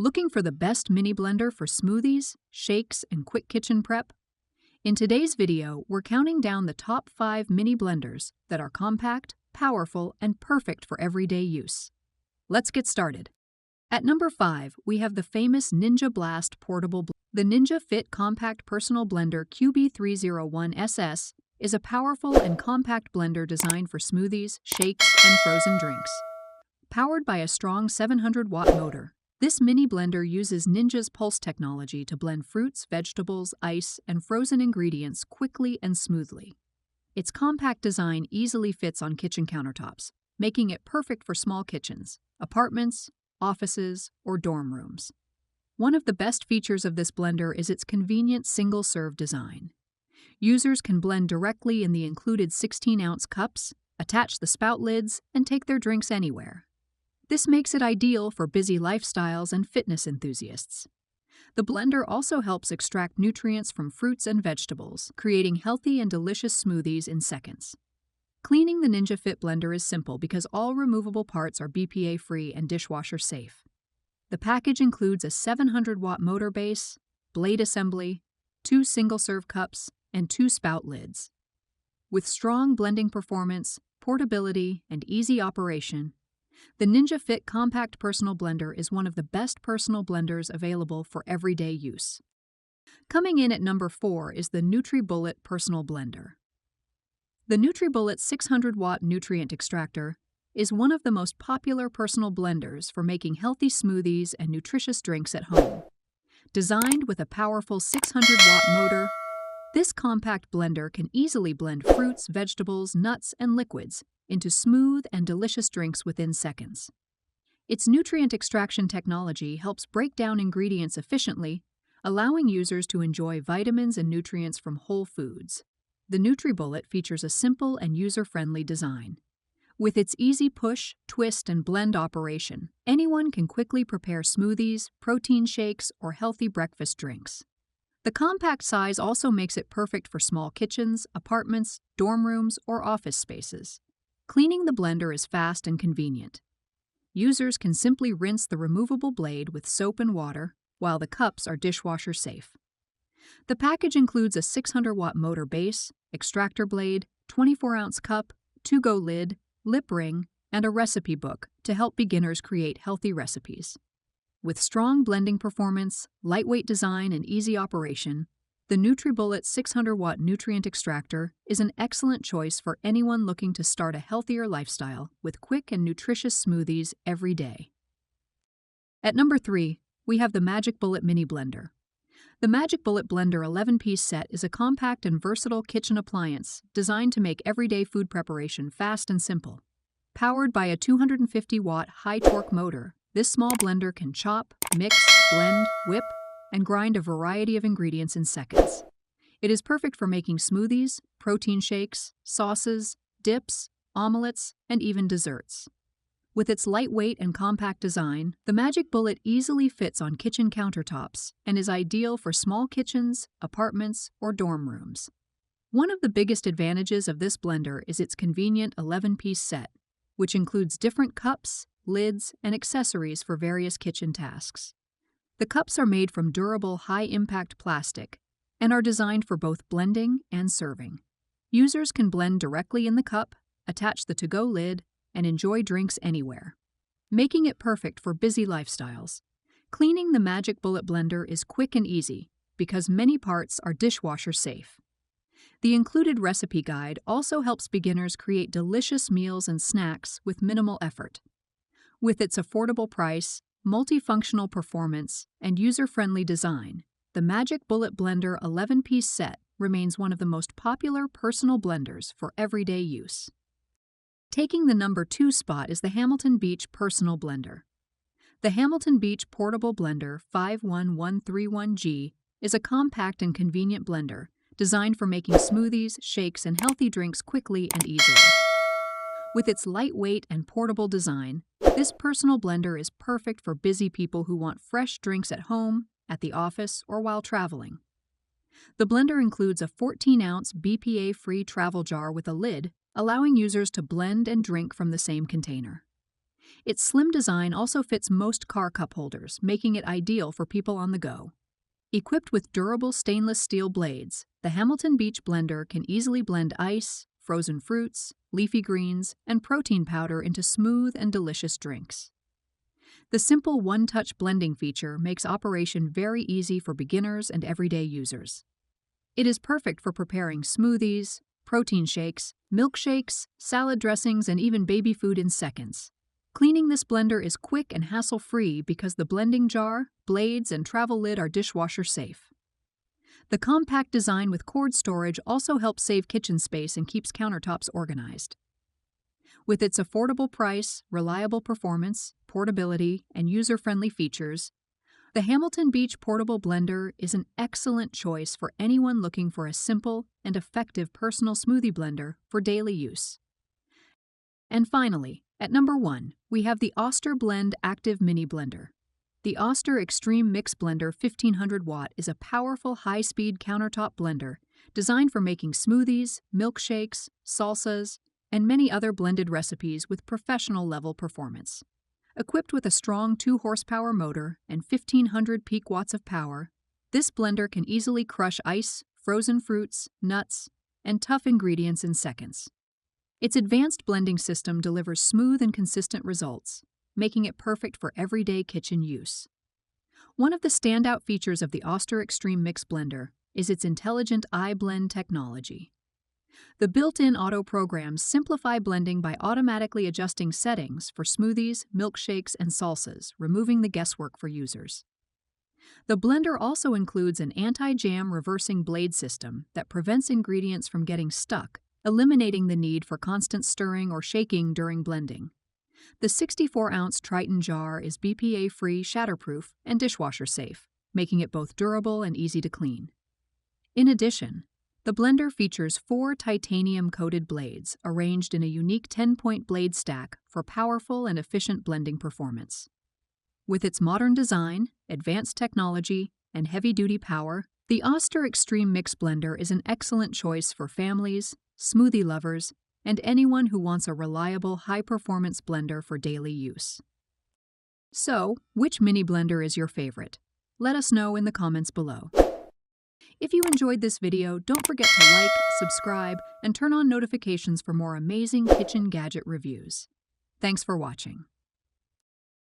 Looking for the best mini blender for smoothies, shakes, and quick kitchen prep? In today's video, we're counting down the top 5 mini blenders that are compact, powerful, and perfect for everyday use. Let's get started. At number 5, we have the famous Ninja Blast Portable Blender. The Ninja Fit Compact Personal Blender QB301SS is a powerful and compact blender designed for smoothies, shakes, and frozen drinks. Powered by a strong 700-watt motor, this mini blender uses Ninja's pulse technology to blend fruits, vegetables, ice, and frozen ingredients quickly and smoothly. Its compact design easily fits on kitchen countertops, making it perfect for small kitchens, apartments, offices, or dorm rooms. One of the best features of this blender is its convenient single-serve design. Users can blend directly in the included 16-ounce cups, attach the spout lids, and take their drinks anywhere. This makes it ideal for busy lifestyles and fitness enthusiasts. The blender also helps extract nutrients from fruits and vegetables, creating healthy and delicious smoothies in seconds. Cleaning the Ninja Fit blender is simple because all removable parts are BPA-free and dishwasher-safe. The package includes a 700-watt motor base, blade assembly, 2 single-serve cups, and 2 spout lids. With strong blending performance, portability, and easy operation, the Ninja Fit Compact Personal Blender is one of the best personal blenders available for everyday use. Coming in at number 4 is the NutriBullet Personal Blender. The NutriBullet 600-watt nutrient extractor is one of the most popular personal blenders for making healthy smoothies and nutritious drinks at home. Designed with a powerful 600-watt motor, this compact blender can easily blend fruits, vegetables, nuts, and liquids into smooth and delicious drinks within seconds. Its nutrient extraction technology helps break down ingredients efficiently, allowing users to enjoy vitamins and nutrients from whole foods. The NutriBullet features a simple and user-friendly design. With its easy push, twist, and blend operation, anyone can quickly prepare smoothies, protein shakes, or healthy breakfast drinks. The compact size also makes it perfect for small kitchens, apartments, dorm rooms, or office spaces. Cleaning the blender is fast and convenient. Users can simply rinse the removable blade with soap and water, while the cups are dishwasher safe. The package includes a 600-watt motor base, extractor blade, 24-ounce cup, to-go lid, lip ring, and a recipe book to help beginners create healthy recipes. With strong blending performance, lightweight design, and easy operation, the NutriBullet 600-watt nutrient extractor is an excellent choice for anyone looking to start a healthier lifestyle with quick and nutritious smoothies every day. At number 3, we have the NutriBullet Mini Blender. The NutriBullet Blender 11-piece set is a compact and versatile kitchen appliance designed to make everyday food preparation fast and simple. Powered by a 250-watt high-torque motor, this small blender can chop, mix, blend, whip, and grind a variety of ingredients in seconds. It is perfect for making smoothies, protein shakes, sauces, dips, omelets, and even desserts. With its lightweight and compact design, the NutriBullet easily fits on kitchen countertops and is ideal for small kitchens, apartments, or dorm rooms. One of the biggest advantages of this blender is its convenient 11-piece set, which includes different cups, lids, and accessories for various kitchen tasks. The cups are made from durable, high-impact plastic and are designed for both blending and serving. Users can blend directly in the cup, attach the to-go lid, and enjoy drinks anywhere, making it perfect for busy lifestyles. Cleaning the NutriBullet blender is quick and easy because many parts are dishwasher safe. The included recipe guide also helps beginners create delicious meals and snacks with minimal effort. With its affordable price, multifunctional performance, and user-friendly design, the NutriBullet Blender 11-piece set remains one of the most popular personal blenders for everyday use. Taking the number 2 spot is the Hamilton Beach Personal Blender. The Hamilton Beach Portable Blender 51131G is a compact and convenient blender designed for making smoothies, shakes, and healthy drinks quickly and easily. With its lightweight and portable design, this personal blender is perfect for busy people who want fresh drinks at home, at the office, or while traveling. The blender includes a 14-ounce BPA-free travel jar with a lid, allowing users to blend and drink from the same container. Its slim design also fits most car cup holders, making it ideal for people on the go. Equipped with durable stainless steel blades, the Hamilton Beach blender can easily blend ice, frozen fruits, leafy greens, and protein powder into smooth and delicious drinks. The simple one-touch blending feature makes operation very easy for beginners and everyday users. It is perfect for preparing smoothies, protein shakes, milkshakes, salad dressings, and even baby food in seconds. Cleaning this blender is quick and hassle-free because the blending jar, blades, and travel lid are dishwasher safe. The compact design with cord storage also helps save kitchen space and keeps countertops organized. With its affordable price, reliable performance, portability, and user-friendly features, the Hamilton Beach Portable Blender is an excellent choice for anyone looking for a simple and effective personal smoothie blender for daily use. And finally, at number 1, we have the Oster Blend Active Mini Blender. The Oster Extreme Mix Blender 1500 watt is a powerful high-speed countertop blender designed for making smoothies, milkshakes, salsas, and many other blended recipes with professional-level performance. Equipped with a strong 2-horsepower motor and 1500 peak watts of power, this blender can easily crush ice, frozen fruits, nuts, and tough ingredients in seconds. Its advanced blending system delivers smooth and consistent results, making it perfect for everyday kitchen use. One of the standout features of the Oster Extreme Mix Blender is its intelligent iBlend technology. The built-in auto programs simplify blending by automatically adjusting settings for smoothies, milkshakes, and salsas, removing the guesswork for users. The blender also includes an anti-jam reversing blade system that prevents ingredients from getting stuck, eliminating the need for constant stirring or shaking during blending. The 64-ounce Triton jar is BPA-free, shatterproof, and dishwasher safe, making it both durable and easy to clean. In addition, the blender features 4 titanium-coated blades arranged in a unique 10-point blade stack for powerful and efficient blending performance. With its modern design, advanced technology, and heavy-duty power, the Oster Extreme Mix Blender is an excellent choice for families, smoothie lovers, and anyone who wants a reliable, high-performance blender for daily use. So, which mini blender is your favorite? Let us know in the comments below. If you enjoyed this video, don't forget to like, subscribe, and turn on notifications for more amazing kitchen gadget reviews. Thanks for watching.